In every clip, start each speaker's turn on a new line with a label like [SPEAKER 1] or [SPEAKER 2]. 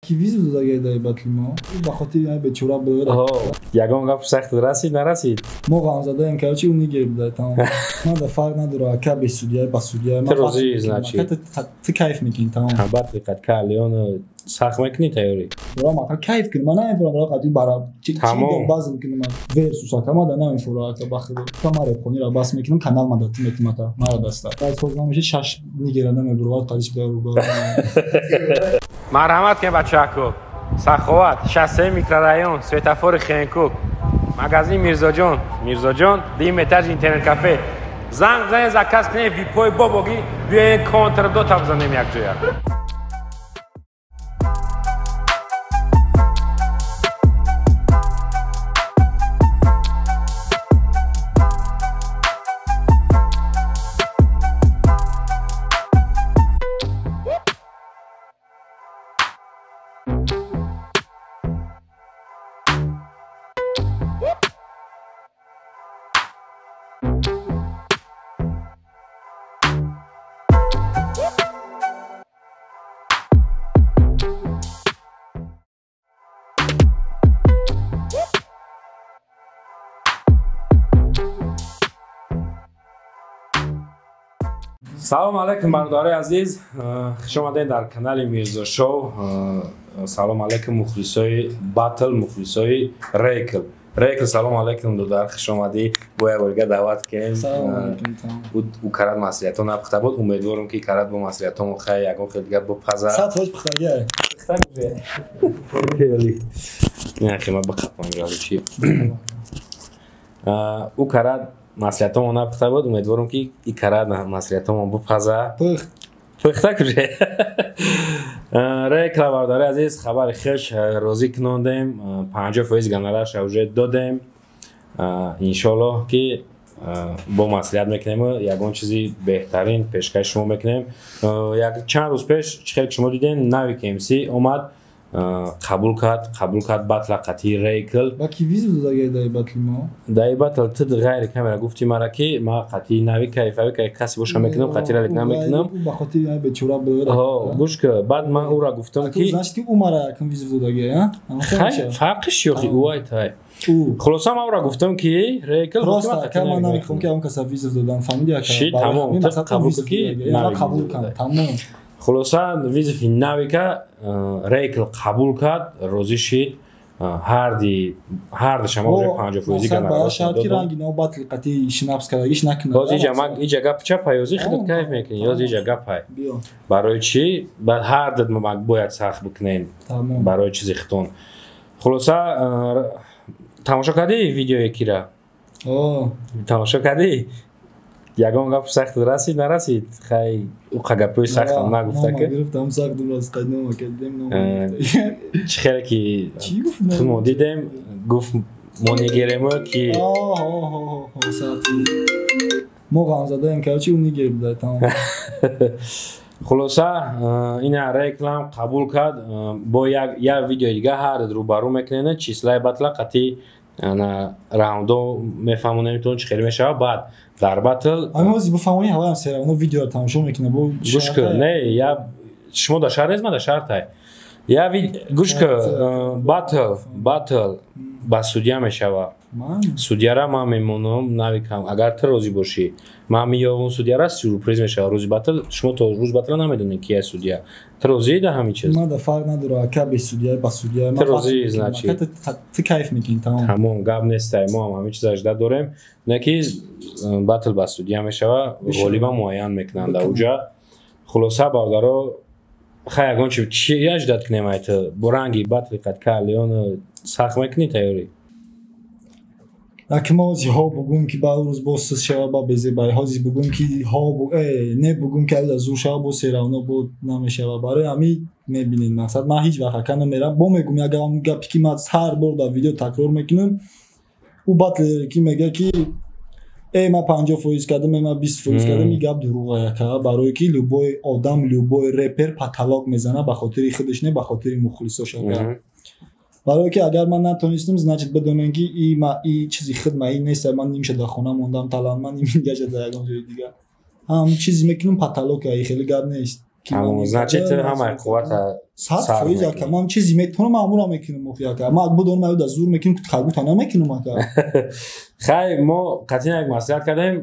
[SPEAKER 1] کی ویزو داده دای باتلی ما بخاطر اینه به چورا بره
[SPEAKER 2] یگان گپ سخت رسید نرسید
[SPEAKER 1] ما غانزاده ام کرچی اون نگیر بده تمام ما da فرق نداره اکا به سودیه با سودیه ما
[SPEAKER 2] روزی значит
[SPEAKER 1] ти кайф میکنی تمام
[SPEAKER 2] بعد دقت کالیون سخت میکنی تیوری
[SPEAKER 1] برا ما کайф کنی من نمیفهمم برا قضیه برا چی باز میکنم من ورسوس ما دا نمیفهمم که بخیر کامره خونی را باز میکنم کانال ما داتیم اتماتا ما را دستا از خود نمیشه شش نگیرنده میبرو قضیه به
[SPEAKER 2] مرحمت کن بچه‌ها سخاوت 63 میکرورایون سویتافور خنکوک مغازه میرزا جان دیم اتاج اینترنت کافه زنگ زاکاز کنید ویپوی بابوگی بیاین کانتر دو تا بزنیم یک جویا سلام علیکم برادرای عزیز خوش آمدید در کانال میرزا شو سلام علیکم مخلصای باتل مخلصای ریکل سلام علیکم دودار خوش آمدی باید برگه دعوت کنیم
[SPEAKER 1] سلام علیکم
[SPEAKER 2] بود او کرد مسئولیت ها نپخته بود امیدوارم که کرد با مسئولیت ها خیلی یکم خیلی دیگر بپزه
[SPEAKER 1] ساعت روز بخته
[SPEAKER 2] خیلی نه خیلی ما بخطم جالی چی او کرد مسئولیت ها نپخته بود امیدوارم که این کرد مسئولیت ها بپزه پخته کجه ریکل برداری عزیز خبر خوش روزی کنندیم 50% گنرش اوجه دادیم انشالله که با مسئولیت میکنیم یکون چیزی بهترین پیشکش شما میکنیم یک چند روز پیش خیلی شما دیدین نوی کمسی اومد قبول کرد باتل قطعی ریکل
[SPEAKER 1] با کی ویزو داده دای باتلی ما
[SPEAKER 2] دای باتل تد غیر کامera گفتی مرا که ما قطعی نوی کیفاوی که کسی باشه میکنم قطعی را دیگه نمیکنم
[SPEAKER 1] بخاطر اینه به چورا بره
[SPEAKER 2] گوش که بعد من او را گفتم که
[SPEAKER 1] значит او مرا کم ویزو داده
[SPEAKER 2] خیلی فرقش یوخی اوای تای خلاصا ما او را گفتم که ریکل
[SPEAKER 1] راست که من نمیخوام که اون کسا ویزو دادن فهمیدی
[SPEAKER 2] که تمام قبول که
[SPEAKER 1] قبول کنم تمام
[SPEAKER 2] خلاصا ویزی نوی که ریکل قبول کرد روزی شد هر شما 50%
[SPEAKER 1] گناه شاید که رنگی نو باتل قطعی شنابس کردگیش نکنه
[SPEAKER 2] باز اینجا گپ چه پیازی خودت کیف میکنی یا اینجا گپ های برای چی بعد هر دد ما باید سخت بکنین برای چیزی ختون خلاصا تماشا کردی ویدیو یکی را تماشا کردی یگان گپ سخت رسید نرسید خیلی او گپی سخت هم نگفته که
[SPEAKER 1] گرفتم سخت درست قدم کردم
[SPEAKER 2] چه خیلی که خودمون دیدیم گفت ما نگیریم که
[SPEAKER 1] ما غانزاده ام کرچی اون نگیر بده تمام
[SPEAKER 2] خلاصا این ریکلم قبول کرد با یک ویدیو دیگه هر روبرو میکنه چیزلای باتل قطعی راوندو میفهمون نمیتون چه خیلی میشه بعد در باتل
[SPEAKER 1] اما واسه بفهمونی حالا هم سر اون ویدیو رو تماشا میکنه با
[SPEAKER 2] گوش کن نه یا شما در شهر از ما در شهر تای یا گوش کن باتل با سودیا میشه سودیا را ما میمونم نمیکنم اگر تو روزی باشی ما میام سودیا را سورپرایز میشه روزی باتل شما تو روز باتل نمیدونی کیه سودیا تو روزی ده همین چیز
[SPEAKER 1] ما در فرق نداره اکا به سودیا با سودیا
[SPEAKER 2] تو روزی значит
[SPEAKER 1] تو کیف میکنی
[SPEAKER 2] تمام گاب نیست ما هم همین چیزا اجدا داریم نه که باتل با سودیا میشه غالبا معین میکنن در اونجا خلاصه باردارو خیلی چی اجدا کنیم ایت برانگی باتل قد کالیون سخت میکنی تیوری
[SPEAKER 1] اگه ما از ها بگم که با روز باست شب با بزی بای هازی بگم که ها نه بگم که از زور شب با سراونا بود نمیشه برای همین میبینید مقصد من هیچ وقت کنم میرم با میگم اگه اون گپی که من هر بار در ویدیو تکرار میکنم او باتل کی میگه که ای ما 50% کردم ما 20% کردم میگه دروغه که برای کی لوبای آدم لوبای رپر پاتالوگ میزنه به خاطر خودش نه به خاطر مخلصاش برای که اگر من نتونستم значит بدونن که این چیزی خدمتی نیست من نمیشه در خونه موندم تلان من نمیگه در یگان جای دیگه هم چیزی میکنم پاتالوگ خیلی گرد نیست
[SPEAKER 2] تمام значит ҳамаи қуввата
[SPEAKER 1] 100% яка ман чизи метонам маъмулан мекунам яка ма будон маюд аз зур мекунам қалбута намекунам яка
[SPEAKER 2] хай мо қатъи як маслиҳат кардем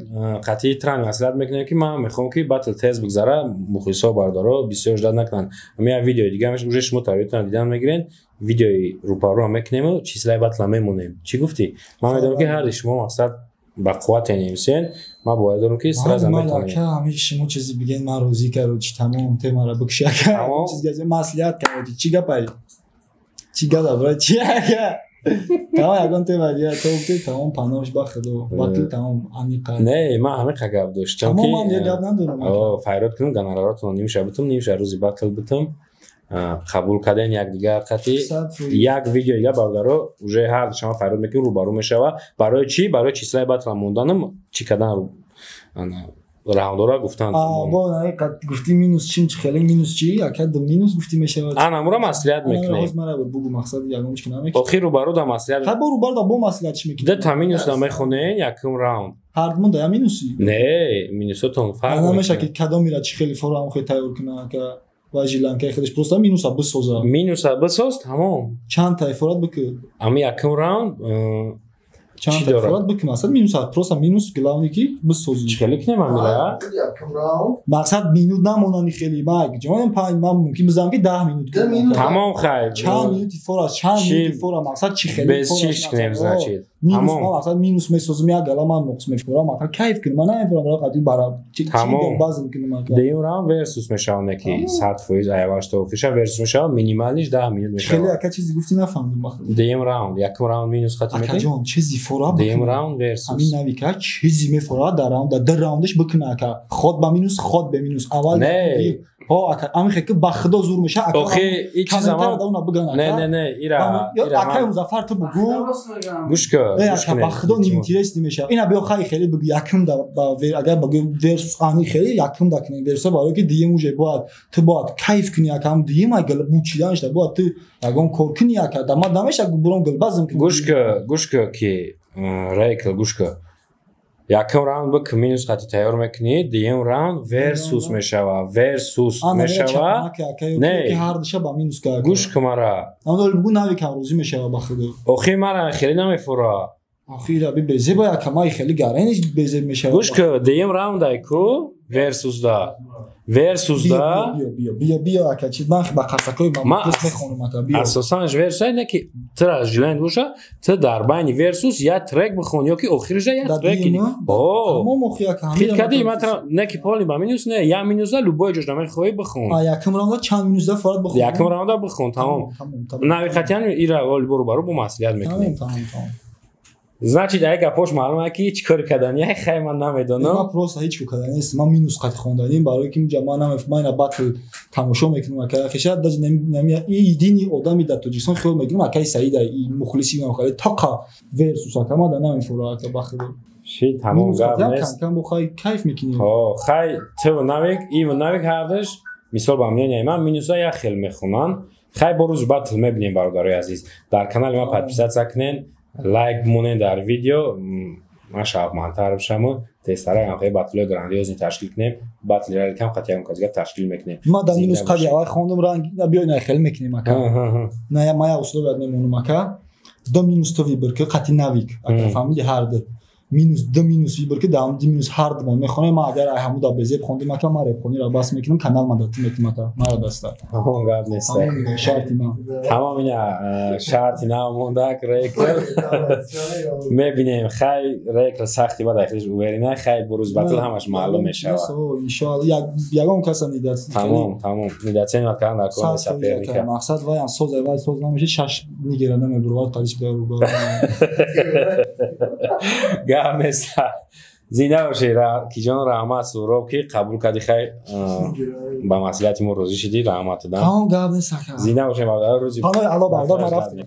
[SPEAKER 2] қатъи тран маслиҳат мекунем ки ман мехоҳам ки батл тез бигзара мухлисо бардаро бисёр ждат накунанд ҳамин видеои дига уже шумо тавриётан дидан мегирен видеои рӯпарӯ мекунем числаи батла мемонем чӣ гуфтӣ ман медонам ки ҳарди шумо мақсад ба қувват енивисен ман бояд дорам ки сразу метавонем
[SPEAKER 1] ҳамеша шумо чизи бигем ман розӣ кароди тамом темара бикша чизи маслиҳат кароди чӣ гапай чӣ гада бра чӣ яка тамом ягон тема дига то гуфти тамом паноҳш ба худо батли тамом амиқа
[SPEAKER 2] не ман амиқа гап доштам ки
[SPEAKER 1] ман як гап надорам
[SPEAKER 2] файрод кунам гонораротон нимша битум нимша рӯзи батл битум қабул кардем якдигар қатъи як видео дига бародаро уже ҳар шумо файрод мекунем рӯбарӯ мешава барои чӣ барои числаи батла монданам чӣ кардан раундора гуфтанд
[SPEAKER 1] бо гуфти минус чӣ хеле минус чӣ яка ду минус гуфти мешавад
[SPEAKER 2] анамура маслиҳат мекунем
[SPEAKER 1] ҳоз мара бугу мақсад ягон чӣ намекунем
[SPEAKER 2] охир рӯбарӯ да маслиҳат
[SPEAKER 1] ҳа бо рӯбарӯ да бо маслиҳат чӣ мекунем
[SPEAKER 2] да минус да мехонем якум раунд
[SPEAKER 1] ҳардумон да я минуси
[SPEAKER 2] не минусотон фарқ
[SPEAKER 1] намеша ки кадомира чӣ хеле форам хӯ тайёр кунад ка ва жиланкаи худаш просто минуса бисоза
[SPEAKER 2] минуса бисоз тамом
[SPEAKER 1] чанд тайфорат бикун
[SPEAKER 2] ами якум раунд
[SPEAKER 1] чанд тайфорат бикун масад минуса просто минус главни ки бисози
[SPEAKER 2] чӣ хеле кунем амира
[SPEAKER 3] якум раунд
[SPEAKER 1] мақсад минут намонани хеле мак ҷонам 5 ман мумкин бизам ки 10 минут
[SPEAKER 2] тамом хайр
[SPEAKER 1] чанд минути фора чанд минути фора мақсад чӣ хеле
[SPEAKER 2] без чиш кунем значит
[SPEAKER 1] минус мақсад минус месозим як гала ман нуқс мефорам мақсад кайф кунам ман нафорам рақати бара
[SPEAKER 2] тамом
[SPEAKER 1] базм кунам
[SPEAKER 2] деюм раунд версус мешавад ки 100% аявашта офиша версус мешавад минималиш 10 минут мешавад
[SPEAKER 1] хеле яка чизи гуфти нафаҳмидам мақсад
[SPEAKER 2] деюм раунд якум раунд минус хати мекунем
[SPEAKER 1] ҷон чизи фора
[SPEAKER 2] деюм раунд версус
[SPEAKER 1] ҳамин навика чизи мефорад дар раунд дар раундаш бикуна ака ход ба минус ход ба минус аввал
[SPEAKER 2] не
[SPEAKER 1] ҳо ака ами хе ки ба худо зур меша ака
[SPEAKER 2] охи ин чиз заман
[SPEAKER 1] да уна бигана
[SPEAKER 2] не ира
[SPEAKER 1] ака музаффар ту бугу
[SPEAKER 2] гӯш кун
[SPEAKER 1] ака ба худо неинтересни меша ина биё хай хеле бигу якум да ба агар багу версус ани хеле якум да кунем версус барои ки дием уже бояд ту бояд кайф куни ака ам дием агал бучиданш да бояд ту ягон кор куни ака да ма дамеша бурон гулбазм куни
[SPEAKER 2] гӯш кун ки райкл гӯш кун якум раунд бик минус хати тайёр мекунӣ диюм раунд версус мешава версус мешава не
[SPEAKER 1] ҳардиша ба минус ка
[SPEAKER 2] гӯш кун мара
[SPEAKER 1] амдол бугу нави кам рӯзӣ мешава ба худо
[SPEAKER 2] охи мара хеле намефура
[SPEAKER 1] охира би безебо якамаи хеле гарани безеб мешава
[SPEAKER 2] гӯш кун диюм раунд айку версус да версус да
[SPEAKER 1] биё ака чи ман ба қасакои мамлакат мехонам ака биё
[SPEAKER 2] асосан версус айне ки тра жиланд боша ты дар байни версус я трек бихон ё ки охириш я трек
[SPEAKER 1] тамом охи ака
[SPEAKER 2] хит кади матра не ки поли ба минус не я минус да любой ҷош намай хоҳи бихон
[SPEAKER 1] якум раунда чанд минус да форат бихон
[SPEAKER 2] якум раунда бихон тамом нави хатиан ира оли бору бару бо маслиҳат мекунем значит ай гапош маълуме ки чӣ кори кардани ай хай ман намедонам
[SPEAKER 1] ман просто ҳеҷ ку кардани нест ман минус қати хонданим барои ки ман намефаҳмам ин батл тамошо мекунам ака хиша даҷ намия и дини одами дар тоҷикистон хиёл мекунам акаи саида и мухлиси ман хали тақа версус ака ман да намефора ака ба худо
[SPEAKER 2] ши тамом гап нест
[SPEAKER 1] кам бо хай кайф мекунем
[SPEAKER 2] хай ту навик и навик ҳардаш мисол ба мнение ман минуса я хел мехонам хай бо рӯзи батл мебинем бародарои азиз дар канали ман подписатсия кунен лайк бимонен дар видео ман шавқмандтар бишаму тезтара ҳамқи батлҳои грандиозни ташкил кунем батлиро кам қати ягон казига ташкил мекунем
[SPEAKER 1] ман дар минус қади аввал хондум ранг биёй на хел мекунем ака на ман я условия мемонам ака до минус то вибр ки қати навик ака фаҳмиди ҳард минус до минус вибр ки дам ди минус ҳард ман мехонем ман агар ай ҳамуда безеб хондим ака ман репхониро бас мекунам канал ман дати мекунам ака мара даста
[SPEAKER 2] ҳамон гап нест
[SPEAKER 1] шарти ман
[SPEAKER 2] тамом ина шарти намондак рекл мебинем хай рекл сахти ба дахилиш уверина хай бурӯз батл ҳамаш маълум мешавад
[SPEAKER 1] иншоалло ягон каса нидат
[SPEAKER 2] тамом нидатсен вакан дар кони саперника
[SPEAKER 1] мақсад ваян соз аввал соз намешид шаш нигера намебурвад қадиш беруба гап нест зинда бошед киҷон раҳмат суроб ки қабул кардӣ хай ба маслиҳати мо розӣ шидӣ раҳмат додам ҳамон гап нест
[SPEAKER 2] зинда бошед баъда рӯзи
[SPEAKER 1] панои алло бардор ма рафтем